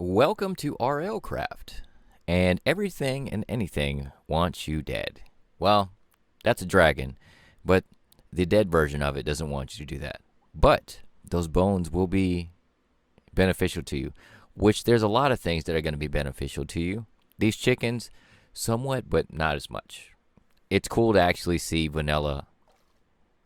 Welcome to RLCraft, and everything and anything wants you dead. Well, that's a dragon, but the dead version of it doesn't want you to do that. But those bones will be beneficial to you, which there's a lot of things that are going to be beneficial to you. These chickens, somewhat, but not as much. It's cool to actually see vanilla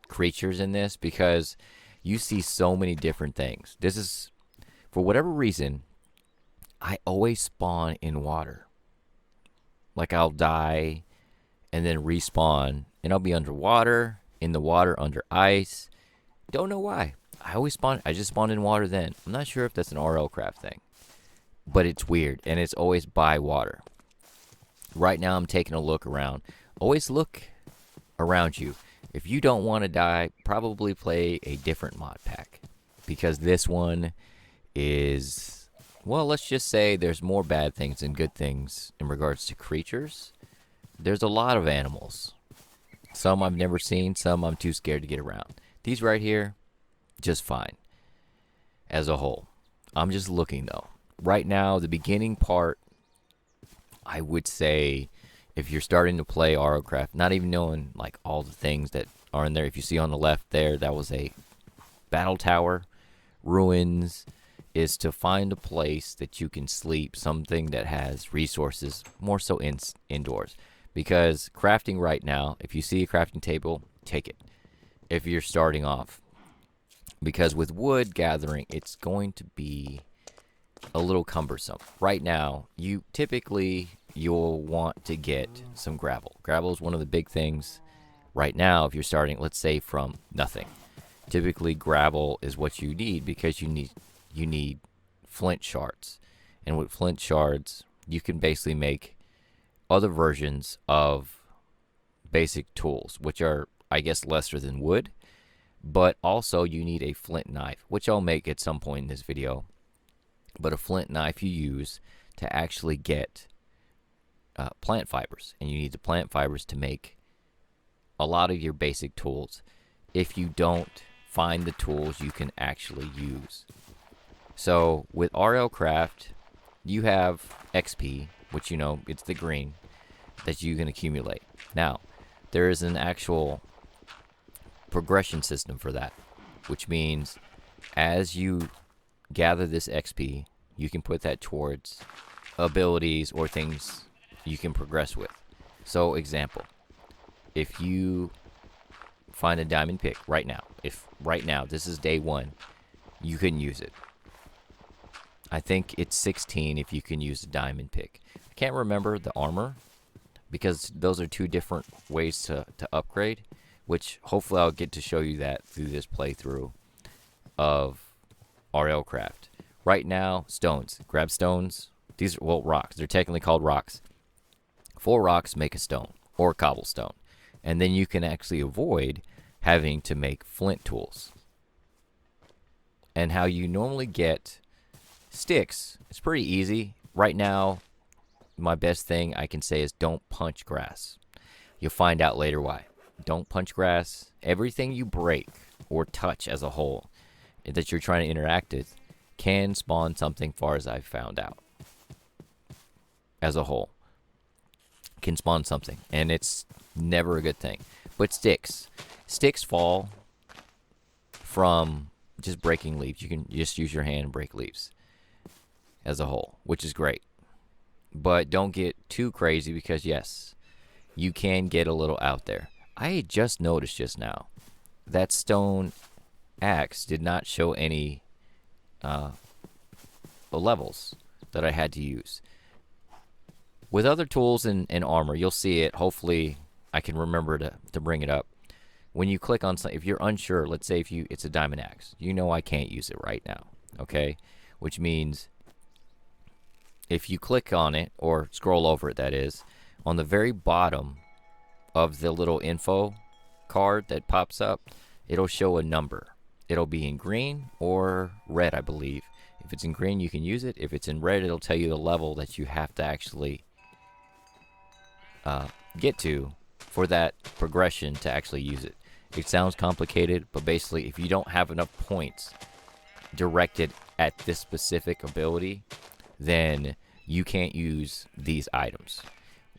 creatures in this because you see so many different things. This is, for whatever reason, I always spawn in water. Like I'll die and then respawn, and I'll be underwater, in the water, under ice. Don't know why. I just spawned in water then. I'm not sure if that's an RLCraft thing, but it's weird, and it's always by water. Right now I'm taking a look around. Always look around you. If you don't want to die, probably play a different mod pack, because this one is, well, let's just say there's more bad things than good things in regards to creatures. There's a lot of animals. Some I've never seen, some I'm too scared to get around. These right here, just fine as a whole. I'm just looking though. Right now, the beginning part, I would say, if you're starting to play RLCraft, not even knowing like all the things that are in there. If you see on the left there, that was a battle tower. Ruins is to find a place that you can sleep, something that has resources, more so indoors. Because crafting right now, if you see a crafting table, take it if you're starting off. Because with wood gathering, it's going to be a little cumbersome. Right now, you'll want to get some gravel. Gravel is one of the big things right now if you're starting, let's say, from nothing. Typically, gravel is what you need because you need flint shards. And with flint shards, you can basically make other versions of basic tools, which are, I guess, lesser than wood. But also you need a flint knife, which I'll make at some point in this video. But a flint knife you use to actually get plant fibers. And you need the plant fibers to make a lot of your basic tools. If you don't find the tools you can actually use. So with RLCraft, you have XP, which it's the green that you can accumulate. Now, there is an actual progression system for that, which means as you gather this XP, you can put that towards abilities or things you can progress with. So, example, if you find a diamond pick right now, if right now this is day 1, you can use it. I think it's 16 if you can use a diamond pick. I can't remember the armor because those are two different ways to upgrade, which hopefully I'll get to show you that through this playthrough of RLCraft. Right now, stones. Grab stones. These are, well, rocks. They're technically called rocks. 4 rocks make a stone or cobblestone. And then you can actually avoid having to make flint tools. And how you normally get sticks, it's pretty easy. Right now, my best thing I can say is don't punch grass. You'll find out later why. Don't punch grass. Everything you break or touch as a whole that you're trying to interact with can spawn something, far as I've found out. As a whole. Can spawn something. And it's never a good thing. But sticks. Sticks fall from just breaking leaves. You can just use your hand and break leaves as a whole, which is great. But don't get too crazy because, yes, you can get a little out there. I just noticed just now that stone axe did not show any levels that I had to use. With other tools and armor, you'll see it. Hopefully, I can remember to bring it up. When you click on something, if you're unsure, let's say it's a diamond axe, I can't use it right now, okay? Which means if you click on it, or scroll over it, that is, on the very bottom of the little info card that pops up, it'll show a number. It'll be in green or red, I believe. If it's in green, you can use it. If it's in red, it'll tell you the level that you have to actually get to for that progression to actually use it. It sounds complicated, but basically, if you don't have enough points directed at this specific ability, then you can't use these items.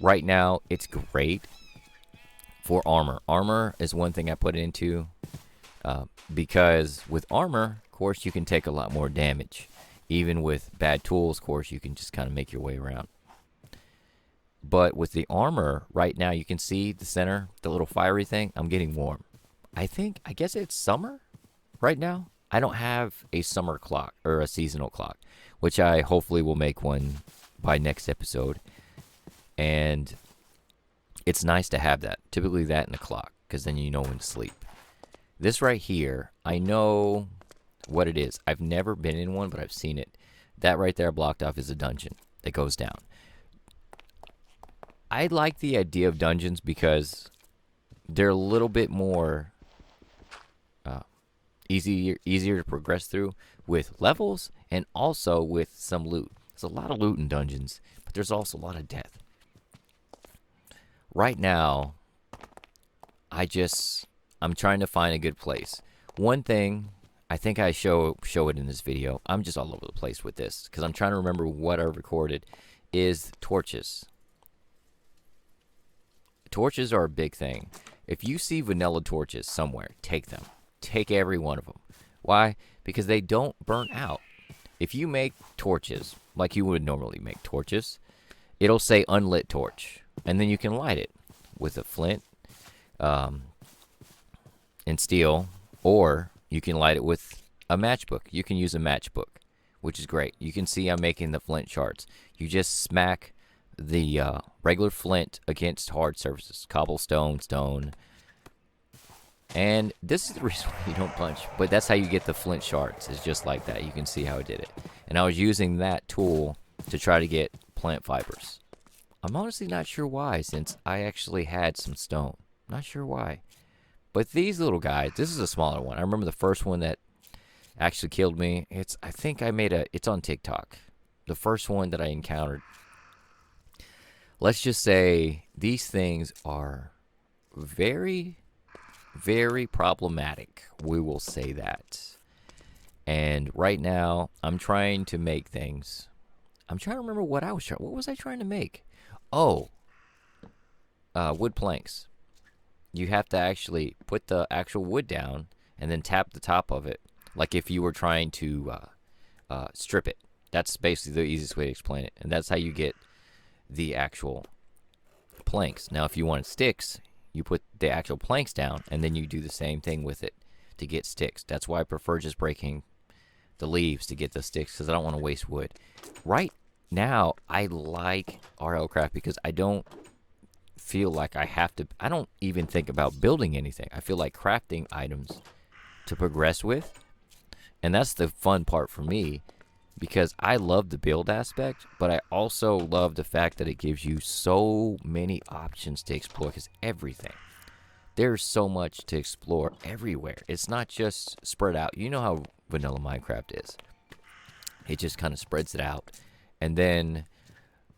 Right now, it's great for armor. Armor is one thing I put into because with armor, of course, you can take a lot more damage. Even with bad tools, of course, you can just kind of make your way around. But with the armor, right now, you can see the center, the little fiery thing. I'm getting warm. I guess it's summer right now. I don't have a summer clock or a seasonal clock, which I hopefully will make one by next episode. And it's nice to have that. Typically that in a clock, because then you know when to sleep. This right here, I know what it is. I've never been in one, but I've seen it. That right there blocked off is a dungeon that goes down. I like the idea of dungeons because they're a little bit more easier to progress through with levels and also with some loot. There's a lot of loot in dungeons, but there's also a lot of death. Right now, I'm trying to find a good place. One thing, I think I show it in this video. I'm just all over the place with this because I'm trying to remember what I recorded. Is torches. Torches are a big thing. If you see vanilla torches somewhere, take them. Take every one of them. Why? Because they don't burn out. If you make torches like you would normally make torches, it'll say unlit torch, and then you can light it with a flint and steel, or you can light it with a matchbook. You can use a matchbook, which is great. You can see I'm making the flint shards. You just smack the regular flint against hard surfaces, cobblestone, stone. And this is the reason why you don't punch, but that's how you get the flint shards. It's just like that. You can see how I did it. And I was using that tool to try to get plant fibers. I'm honestly not sure why, since I actually had some stone. Not sure why. But these little guys, this is a smaller one. I remember the first one that actually killed me. It's on TikTok. The first one that I encountered. Let's just say these things are very, very problematic. We will say that. And right now, I'm trying to make things. I'm trying to remember what was I trying to make? Oh, wood planks. You have to actually put the actual wood down and then tap the top of it, like if you were trying to strip it. That's basically the easiest way to explain it. And that's how you get the actual planks. Now, if you want sticks, you put the actual planks down, and then you do the same thing with it to get sticks. That's why I prefer just breaking the leaves to get the sticks, because I don't want to waste wood. Right now, I like RLCraft because I don't feel like I have to. I don't even think about building anything. I feel like crafting items to progress with, and that's the fun part for me, because I love the build aspect, but I also love the fact that it gives you so many options to explore, because there's so much to explore everywhere. It's not just spread out. You know how vanilla Minecraft is. It just kind of spreads it out, and then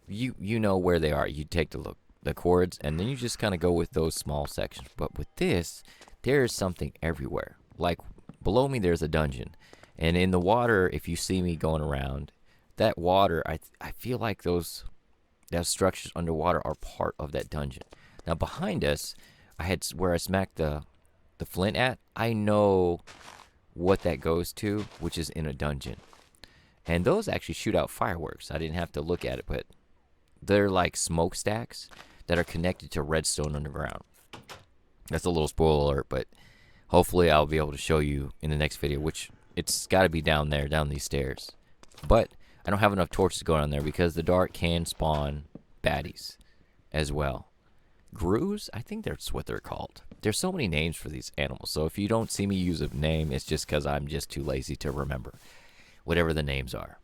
you know where they are. You take the chords, and then you just kind of go with those small sections. But with this, there is something everywhere. Like below me, there's a dungeon. And in the water, if you see me going around, that water, I feel like those structures underwater are part of that dungeon. Now behind us, where I smacked the flint at, I know what that goes to, which is in a dungeon. And those actually shoot out fireworks. I didn't have to look at it, but they're like smokestacks that are connected to redstone underground. That's a little spoiler alert, but hopefully I'll be able to show you in the next video, which it's got to be down there, down these stairs. But I don't have enough torches going on there because the dark can spawn baddies as well. Grues? I think that's what they're called. There's so many names for these animals, so if you don't see me use a name, it's just because I'm just too lazy to remember whatever the names are.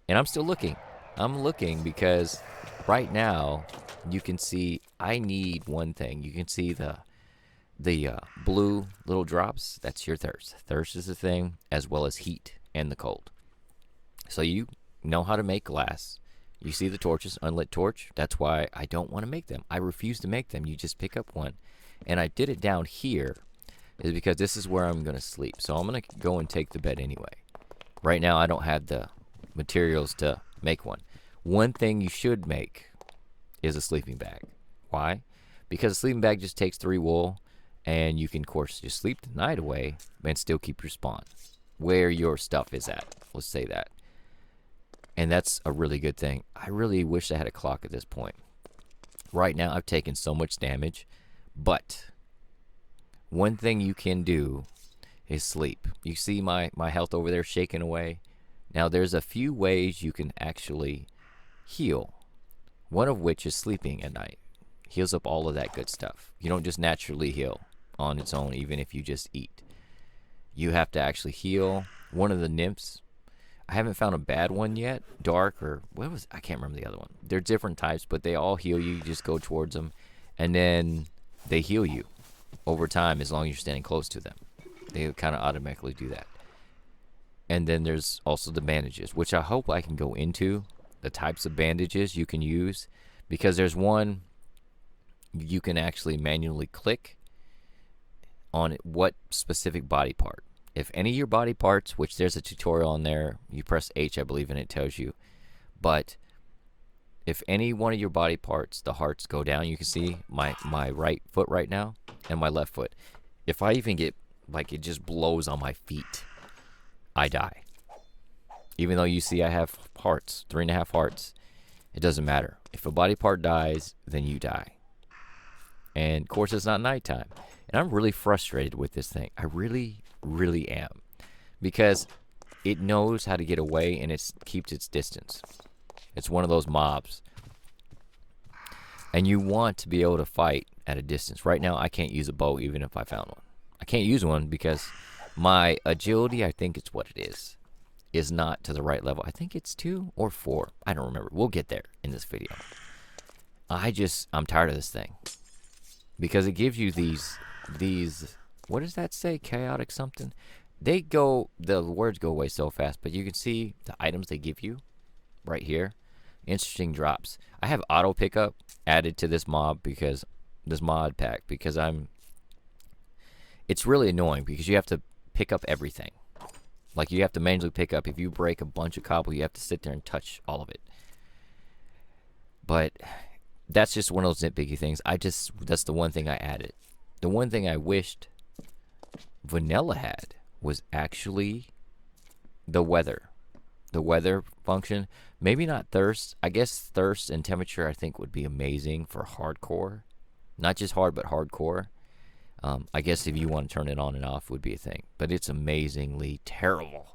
And I'm still looking. I'm looking because right now you can see I need one thing. You can see the blue little drops. That's your thirst. Thirst is a thing, as well as heat and the cold. So you know how to make glass. You see the torches, unlit torch. That's why I don't want to make them. I refuse to make them. You just pick up one. And I did it down here is because this is where I'm going to sleep. So I'm going to go and take the bed anyway. Right now I don't have the materials to make one. One thing you should make is a sleeping bag. Why? Because a sleeping bag just takes 3 wool, and you can, of course, just sleep the night away and still keep your spawn where your stuff is at. Let's say that. And that's a really good thing. I really wish I had a clock at this point. Right now, I've taken so much damage, but one thing you can do is sleep. You see my health over there shaking away? Now, there's a few ways you can actually heal, one of which is sleeping at night. Heals up all of that good stuff. You don't just naturally heal on its own, even if you just eat. You have to actually heal. One of the nymphs, I haven't found a bad one yet. Dark or what was, I can't remember the other one. They're different types, but they all heal you. You just go towards them, and then they heal you over time as long as you're standing close to them. They kind of automatically do that. And then there's also the bandages, which I hope I can go into the types of bandages you can use, because there's one you can actually manually click on what specific body part. If any of your body parts, which there's a tutorial on there, you press H, I believe, and it tells you. But if any one of your body parts, the hearts go down, you can see my right foot right now and my left foot. If I even get, like, it just blows on my feet, I die. Even though you see I have hearts, 3.5 hearts, it doesn't matter. If a body part dies, then you die. And, of course, it's not nighttime. And I'm really frustrated with this thing. I really, really am. Because it knows how to get away, and it keeps its distance. It's one of those mobs. And you want to be able to fight at a distance. Right now, I can't use a bow even if I found one. I can't use one because my agility, I think it's what it is not to the right level. I think it's 2 or 4. I don't remember. We'll get there in this video. I'm tired of this thing. Because it gives you these, what does that say? Chaotic something? The words go away so fast, but you can see the items they give you right here. Interesting drops. I have auto pickup added to this mod pack because it's really annoying because you have to pick up everything. Like, you have to manually pick up. If you break a bunch of cobble, you have to sit there and touch all of it. But that's just one of those nitpicky things. That's the one thing I added. The one thing I wished vanilla had was actually the weather. The weather function. Maybe not thirst. I guess thirst and temperature, I think, would be amazing for hardcore. Not just hard, but hardcore. I guess if you want to turn it on and off would be a thing. But it's amazingly terrible.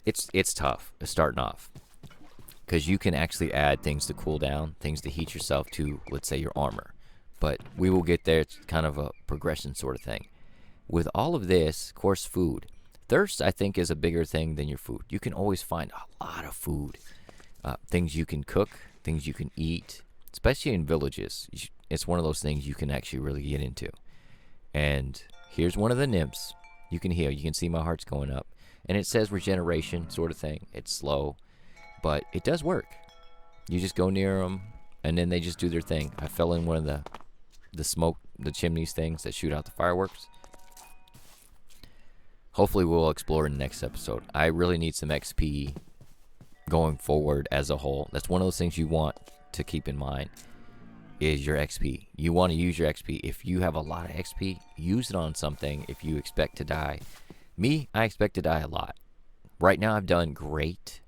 It's tough starting off. Because you can actually add things to cool down, things to heat yourself to, let's say, your armor. But we will get there. It's kind of a progression sort of thing. With all of this, of course, food. Thirst, I think, is a bigger thing than your food. You can always find a lot of food. Things you can cook, things you can eat, especially in villages. It's one of those things you can actually really get into. And here's one of the nymphs. You can heal. You can see my heart's going up. And it says regeneration sort of thing. It's slow. But it does work. You just go near them, and then they just do their thing. I fell in one of the smoke, the chimneys things that shoot out the fireworks. Hopefully we'll explore in the next episode. I really need some XP going forward as a whole. That's one of those things you want to keep in mind is your XP. You want to use your XP. If you have a lot of XP, use it on something if you expect to die. Me, I expect to die a lot. Right now I've done great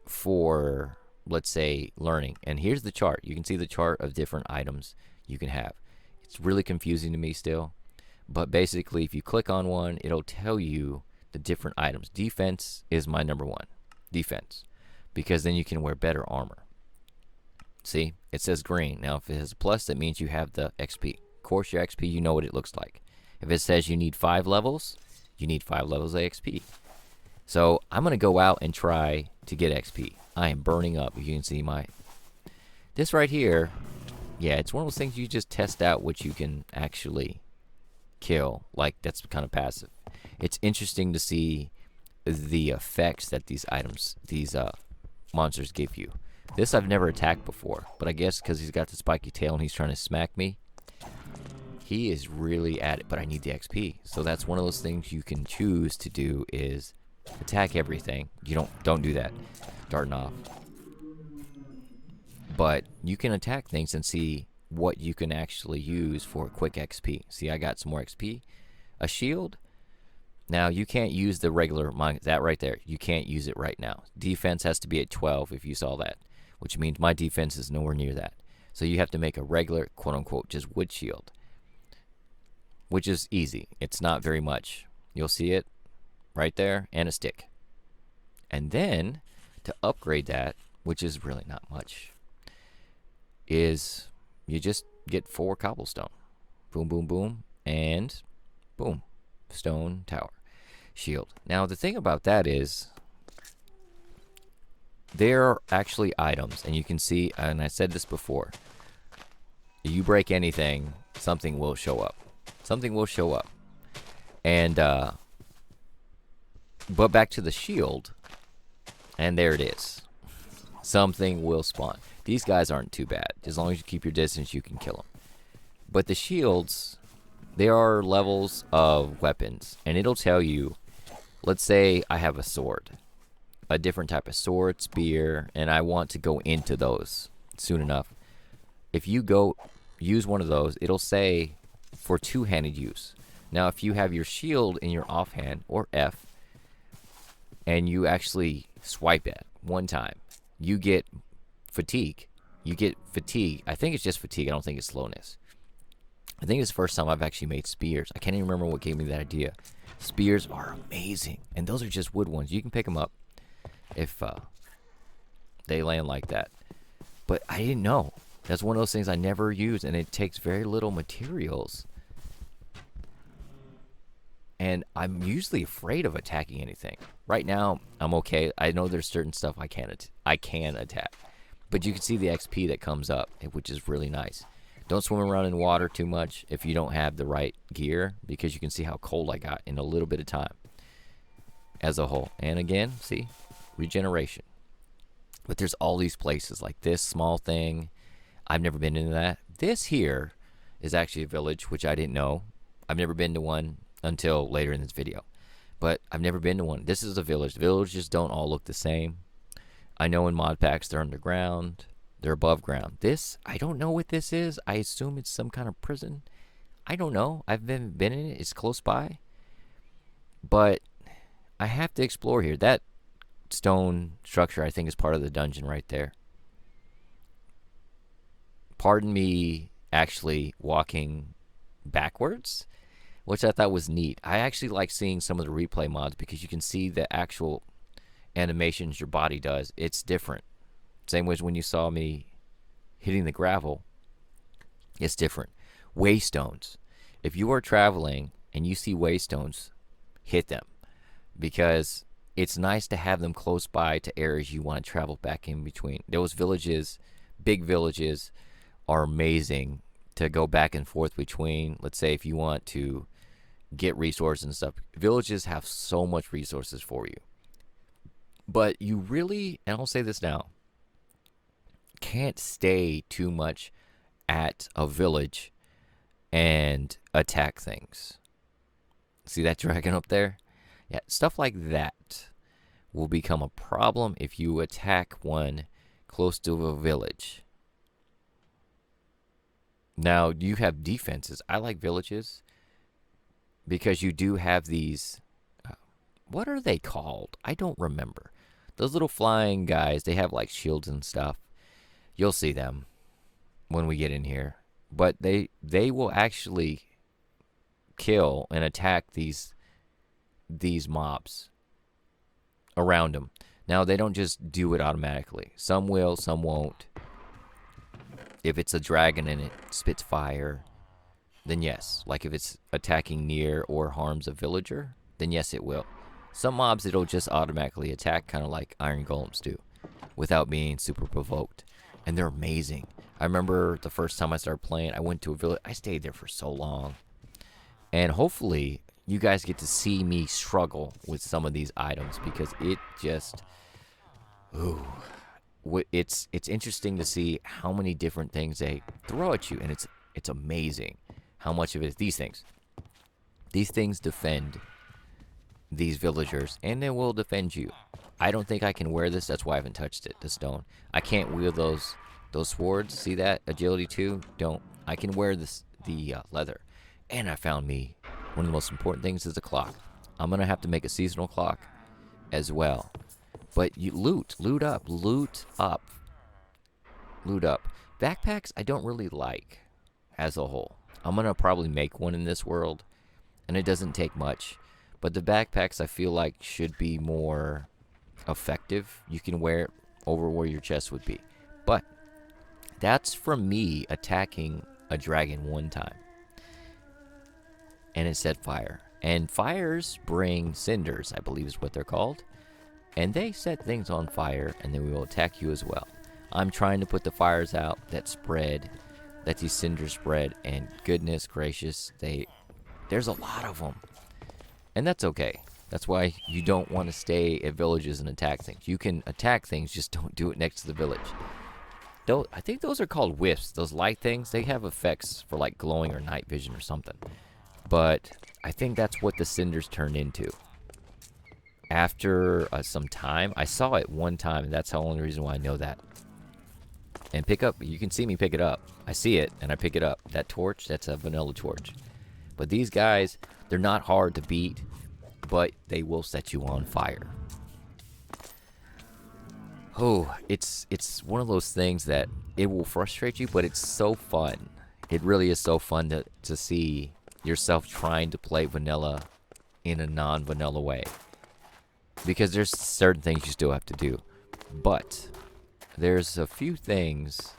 for, let's say, learning. And here's the chart. You can see the chart of different items you can have. It's really confusing to me still. But basically, if you click on one, it'll tell you the different items. Defense is my number 1. Defense. Because then you can wear better armor. See? It says green. Now, if it has a plus, that means you have the XP. Of course, your XP, you know what it looks like. If it says you need 5 levels, you need 5 levels of XP. So, I'm going to go out and try to get XP. I am burning up. You can see this right here. Yeah, it's one of those things you just test out what you can actually kill. Like, that's kind of passive. It's interesting to see the effects that these monsters give you. This I've never attacked before, but I guess because he's got the spiky tail and he's trying to smack me, he is really at it, but I need the XP. So that's one of those things you can choose to do is attack everything. You don't do that. Darting off. But you can attack things and see what you can actually use for quick XP. See, I got some more XP. A shield. Now, you can't use the regular, that right there. You can't use it right now. Defense has to be at 12 if you saw that, which means my defense is nowhere near that. So you have to make a regular, quote-unquote, just wood shield, which is easy. It's not very much. You'll see it right there, and a stick. And then, to upgrade that, which is really not much, is you just get 4 cobblestone. Boom, boom, boom, and boom. Stone tower. Shield. Now, the thing about that is there are actually items, and you can see, and I said this before, you break anything, something will show up. Something will show up. And, but back to the shield, and there it is. Something will spawn. These guys aren't too bad. As long as you keep your distance, you can kill them. But the shields, there are levels of weapons, and it'll tell you, let's say I have a sword, a different type of sword, spear, and I want to go into those soon enough. If you go use one of those, it'll say for two-handed use. Now, if you have your shield in your offhand, or F, and you actually swipe it one time, you get fatigue. You get fatigue. I think it's just fatigue. I don't think it's slowness. I think it's the first time I've actually made spears. I can't even remember what gave me that idea. Spears are amazing. And those are just wood ones. You can pick them up if they land like that. But I didn't know. That's one of those things I never use. And it takes very little materials. And I'm usually afraid of attacking anything. Right now, I'm okay. I know there's certain stuff I can attack. But you can see the XP that comes up, which is really nice. Don't swim around in water too much if you don't have the right gear, because you can see how cold I got in a little bit of time as a whole. And again, see, regeneration. But there's all these places like this small thing. I've never been into that. This here is actually a village, which I didn't know. I've never been to one until later in this video. But I've never been to one. This is a village. Villages don't all look the same. I know in mod packs they're underground. They're above ground. This, I don't know what this is. I assume it's some kind of prison. I don't know. I've been in it. It's close by. But I have to explore here. That stone structure, I think, is part of the dungeon right there. Pardon me actually walking backwards, which I thought was neat. I actually like seeing some of the replay mods because you can see the actual animations your body does. It's different. Same way as when you saw me hitting the gravel, it's different. Waystones. If you are traveling and you see waystones, hit them, because it's nice to have them close by to areas you want to travel back in between. Those villages, big villages, are amazing to go back and forth between. Let's say if you want to get resources and stuff, villages have so much resources for you. But you really, and I'll say this now, can't stay too much at a village and attack things. See that dragon up there? Yeah, stuff like that will become a problem if you attack one close to a village. Now, you have defenses. I like villages because you do have these, what are they called? I don't remember. Those little flying guys, they have like shields and stuff. You'll see them when we get in here. But they will actually kill and attack these mobs around them. Now, they don't just do it automatically. Some will, some won't. If it's a dragon and it spits fire, then yes. Like if it's attacking near or harms a villager, then yes, it will. Some mobs, it'll just automatically attack, kind of like iron golems do, without being super provoked. And they're amazing. I remember the first time I started playing, I went to a village. I stayed there for so long. And hopefully, you guys get to see me struggle with some of these items, because it just, ooh, it's interesting to see how many different things they throw at you, and it's amazing how much of it is these things. These things defend these villagers, and they will defend you. I don't think I can wear this. That's why I haven't touched it. The stone. I can't wield those swords. See that? Agility 2. Don't. I can wear the leather. And I found me one of the most important things is a clock. I'm gonna have to make a seasonal clock as well. But you loot up. Backpacks I don't really like as a whole. I'm gonna probably make one in this world, and it doesn't take much. But the backpacks I feel like should be more effective. You can wear it over where your chest would be. But that's from me attacking a dragon one time. And it set fire. And fires bring cinders, I believe is what they're called. And they set things on fire, and then we will attack you as well. I'm trying to put the fires out that spread, that these cinders spread, and goodness gracious, there's a lot of them. And that's okay. That's why you don't want to stay at villages and attack things. You can attack things, just don't do it next to the village. Though I think those are called wisps. Those light things, they have effects for like glowing or night vision or something. But I think that's what the cinders turn into. After some time, I saw it one time, and that's the only reason why I know that. And pick up, you can see me pick it up. I see it, and I pick it up. That torch, that's a vanilla torch. But these guys, they're not hard to beat, but they will set you on fire. Oh, it's one of those things that it will frustrate you, but it's so fun. It really is so fun to see yourself trying to play vanilla in a non-vanilla way. Because there's certain things you still have to do. But there's a few things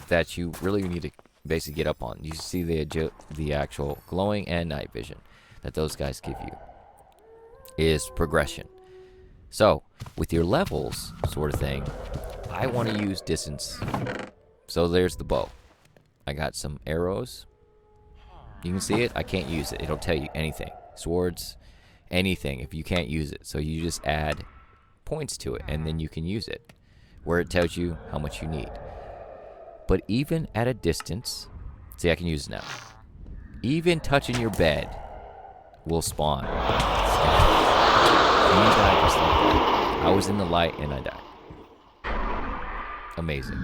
that you really need to basically get up on. You see the actual glowing and night vision that those guys give you is progression. So with your levels sort of thing, I want to use distance. So there's the bow. I got some arrows. You can see it. I can't use it. It'll tell you anything. Swords, anything if you can't use it. So you just add points to it, and then you can use it where it tells you how much you need. But even at a distance, see, I can use it now. Even touching your bed will spawn. And you die just like that. I was in the light and I died. Amazing.